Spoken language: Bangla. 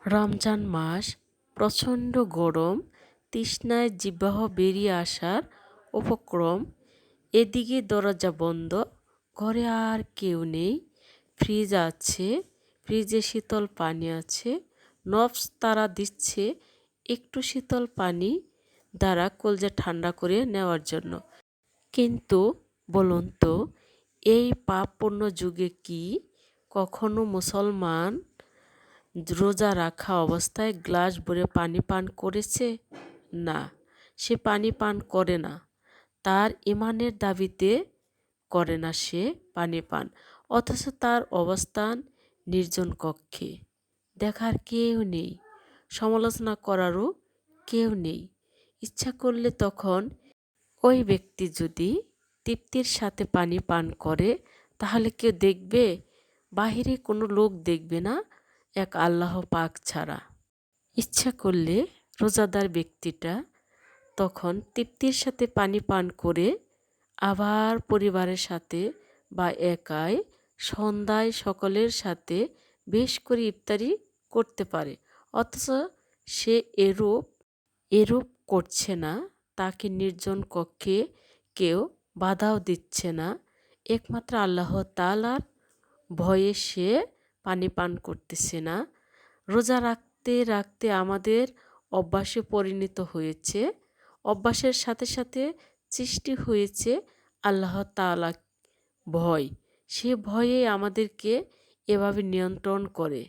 রমজান মাস, প্রচণ্ড গরম, তৃষ্ণায় জিহ্বা বেরিয়ে আসার উপক্রম। এদিকে দরজা বন্ধ, ঘরে আর কেউ নেই। ফ্রিজ আছে, ফ্রিজে শীতল পানি আছে। নবস তাড়া দিচ্ছে একটু শীতল পানি দ্বারা কলজা ঠান্ডা করে নেওয়ার জন্য। কিন্তু বলুন তো, এই পাপপূর্ণ যুগে কি কখনো মুসলমান রোজা রাখা অবস্থায় গ্লাস ভরে পানি পান করেছে? না, সে পানি পান করে না। তার ইমানের দাবিতে করে না সে পানি পান, অথচ তার অবস্থান নির্জন কক্ষে। দেখার কেউ নেই, সমালোচনা করারও কেউ নেই। ইচ্ছা করলে তখন ওই ব্যক্তি যদি তৃপ্তির সাথে পানি পান করে, তাহলে কেউ দেখবে? বাহিরে কোনো লোক দেখবে না, এক আল্লাহ পাক ছাড়া। ইচ্ছা করলে রোজাদার ব্যক্তিটা তখন তৃপ্তির সাথে পানি পান করে আবার পরিবারের সাথে বা একাই সন্ধ্যায় সকলের সাথে বেশ করে ইফতারি করতে পারে, অথচ সে এরূপ করছে না। তাকে নির্জন কক্ষে কেউ বাধাও দিচ্ছে না। একমাত্র আল্লাহ তাআলার ভয়ে সে পানি পান করতেছে না। রোজা রাখতে রাখতে আমাদের অভ্যাসে পরিণত হয়েছে। অভ্যাসের সাথে সাথে সৃষ্টি হয়েছে আল্লাহ তাআলা ভয়। সে ভয়ে আমাদেরকে এভাবে নিয়ন্ত্রণ করে।